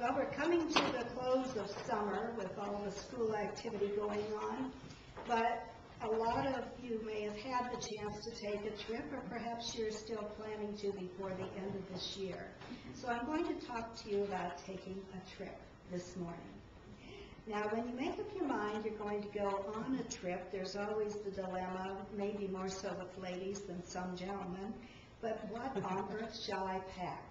Well, we're coming to the close of summer with all the school activity going on, but a lot of you may have had the chance to take a trip, or perhaps you're still planning to before the end of this year. So I'm going to talk to you about taking a trip this morning. Now, when you make up your mind you're going to go on a trip, there's always the dilemma, maybe more so with ladies than some gentlemen, but what on earth shall I pack?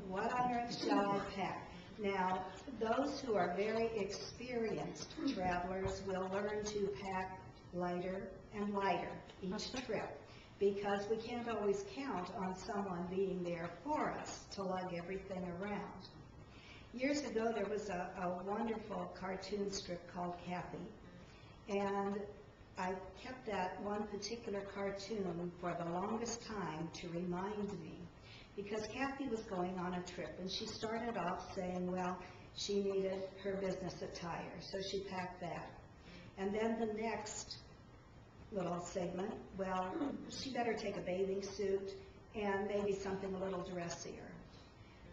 What on earth shall I pack? Now, those who are very experienced travelers will learn to pack lighter and lighter each trip, because we can't always count on someone being there for us to lug everything around. Years ago, there was a wonderful cartoon strip called Kathy, and I kept that one particular cartoon for the longest time to remind me, because Kathy was going on a trip, and she started off saying, well, she needed her business attire, so she packed that. And then the next little segment, well, she better take a bathing suit and maybe something a little dressier.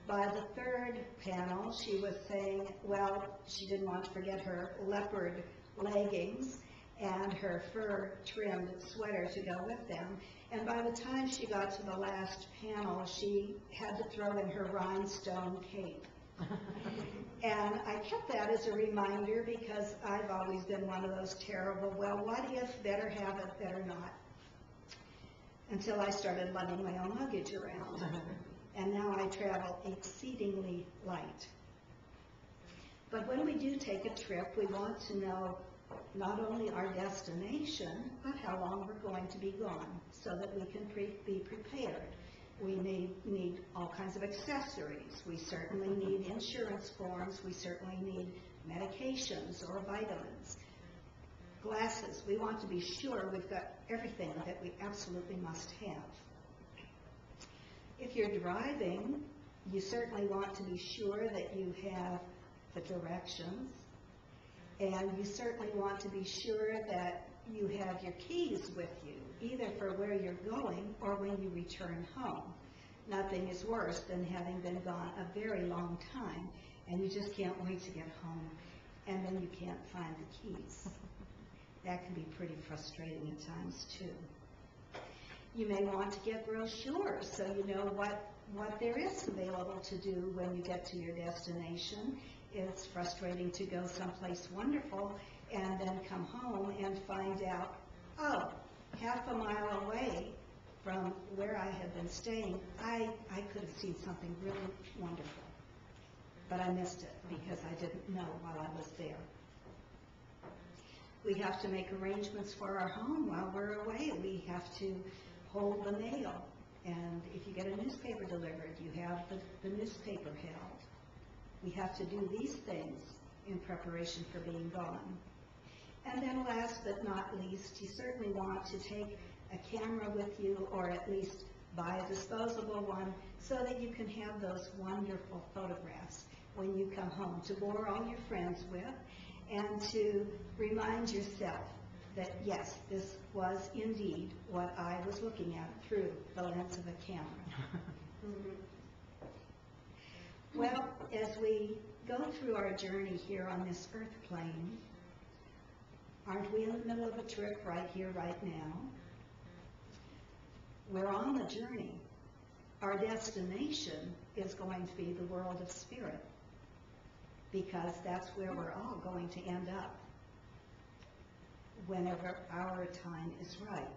By the third panel, she was saying, well, she didn't want to forget her leopard leggings and her fur-trimmed sweater to go with them. And by the time she got to the last panel, she had to throw in her rhinestone cape. And I kept that as a reminder, because I've always been one of those terrible, well, what if, better have it, better not, until I started lugging my own luggage around. And now I travel exceedingly light. But when we do take a trip, we want to know not only our destination, but how long we're going to be gone, so that we can be prepared. We need all kinds of accessories. We certainly need insurance forms. We certainly need medications or vitamins. Glasses. We want to be sure we've got everything that we absolutely must have. If you're driving, you certainly want to be sure that you have the directions, and you certainly want to be sure that you have your keys with you, either for where you're going or when you return home. Nothing is worse than having been gone a very long time, and you just can't wait to get home, and then you can't find the keys. That can be pretty frustrating at times, too. You may want to get brochures so you know what there is available to do when you get to your destination. It's frustrating to go someplace wonderful and then come home and find out, oh, half a mile away from where I had been staying, I could have seen something really wonderful. But I missed it because I didn't know while I was there. We have to make arrangements for our home while we're away. We have to hold the mail, and if you get a newspaper delivered, you have the newspaper held. We have to do these things in preparation for being gone. And then last but not least, you certainly want to take a camera with you, or at least buy a disposable one, so that you can have those wonderful photographs when you come home to bore all your friends with, and to remind yourself that, yes, this was indeed what I was looking at through the lens of a camera. Well, as we go through our journey here on this earth plane, aren't we in the middle of a trip right here, right now? We're on the journey. Our destination is going to be the world of spirit, because that's where we're all going to end up whenever our time is right.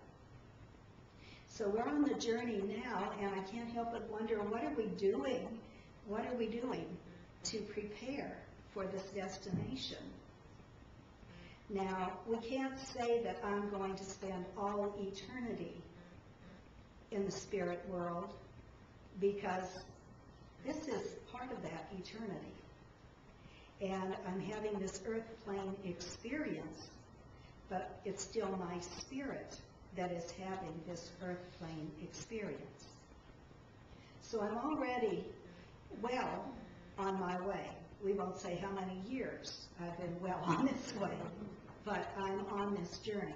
So we're on the journey now, and I can't help but wonder, what are we doing? What are we doing to prepare for this destination? Now, we can't say that I'm going to spend all eternity in the spirit world, because this is part of that eternity. And I'm having this earth plane experience, but it's still my spirit that is having this earth plane experience. So I'm already well on my way. We won't say how many years I've been well on this way, but I'm on this journey.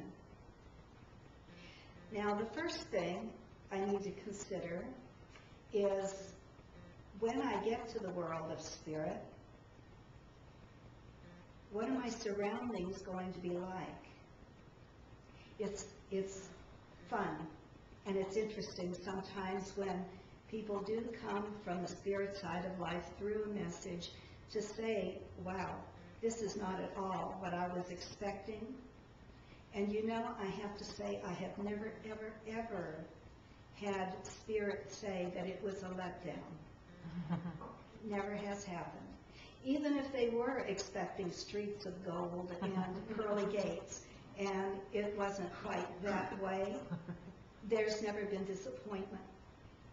Now, the first thing I need to consider is when I get to the world of spirit, what are my surroundings going to be like? It's fun, and it's interesting sometimes when people do come from the spirit side of life through a message to say, wow, this is not at all what I was expecting. And you know, I have to say, I have never, ever, ever had spirit say that it was a letdown. Never has happened. Even if they were expecting streets of gold and pearly gates, and it wasn't quite that way, there's never been disappointment,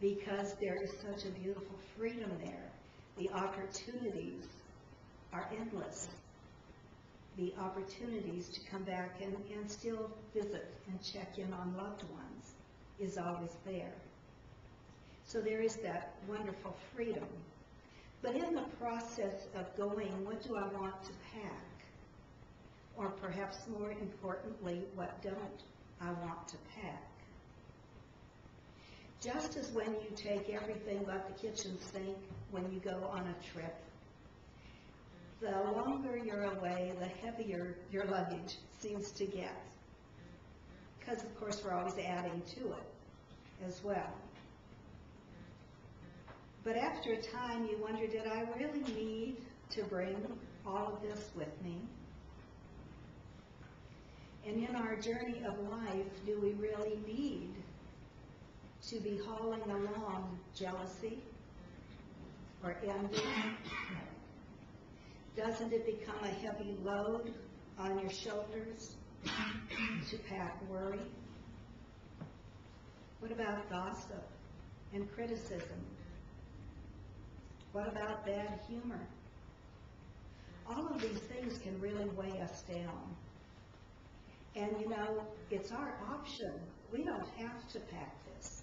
because there is such a beautiful freedom there. The opportunities are endless. The opportunities to come back and still visit and check in on loved ones is always there. So there is that wonderful freedom. But in the process of going, what do I want to pack? Or perhaps more importantly, what don't I want to pack? Just as when you take everything but the kitchen sink when you go on a trip, the longer you're away, the heavier your luggage seems to get. Because, of course, we're always adding to it as well. But after a time, you wonder, did I really need to bring all of this with me? And in our journey of life, do we really need to be hauling along jealousy or envy? Doesn't it become a heavy load on your shoulders to pack worry? What about gossip and criticism? What about bad humor? All of these things can really weigh us down. And you know, it's our option. We don't have to pack this.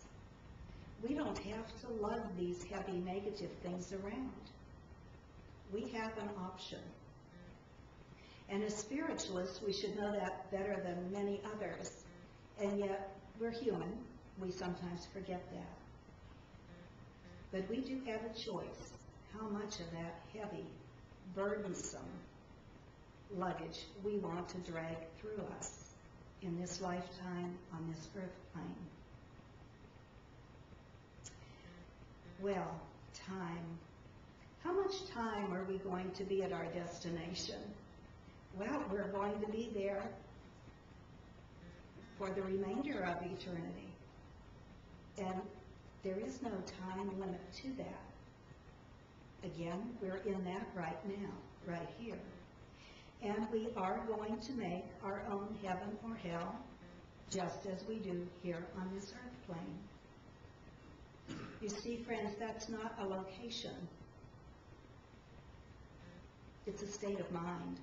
We don't have to lug these heavy negative things around. We have an option. And as spiritualists, we should know that better than many others. And yet, we're human. We sometimes forget that. But we do have a choice how much of that heavy, burdensome luggage we want to drag through us in this lifetime on this earth plane. Well, time. How much time are we going to be at our destination? Well, we're going to be there for the remainder of eternity. And there is no time limit to that. Again, we're in that right now, right here. And we are going to make our own heaven or hell, just as we do here on this earth plane. You see, friends, that's not a location. It's a state of mind.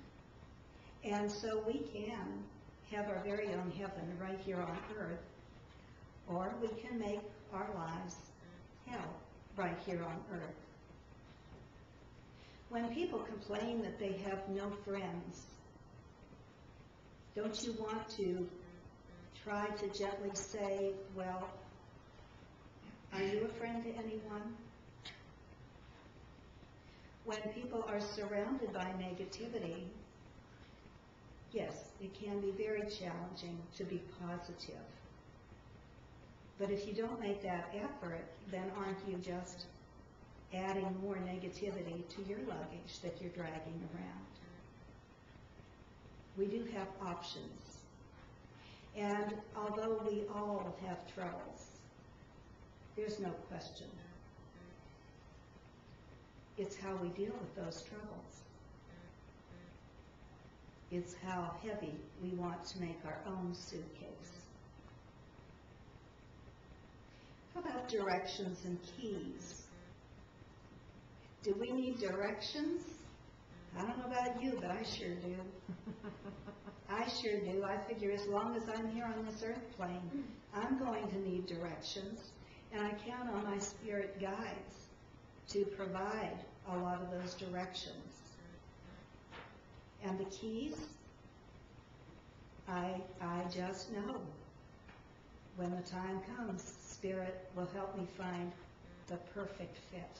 And so we can have our very own heaven right here on earth, or we can make our lives hell right here on earth. When people complain that they have no friends, don't you want to try to gently say, well, are you a friend to anyone? When people are surrounded by negativity, yes, it can be very challenging to be positive. But if you don't make that effort, then aren't you just adding more negativity to your luggage that you're dragging around? We do have options. And although we all have troubles, there's no question. It's how we deal with those troubles. It's how heavy we want to make our own suitcase. How about directions and keys? Do we need directions? I don't know about you, but I sure do. I sure do. I figure as long as I'm here on this earth plane, I'm going to need directions, and I count on my spirit guides to provide a lot of those directions. And the keys, I just know when the time comes, Spirit will help me find the perfect fit.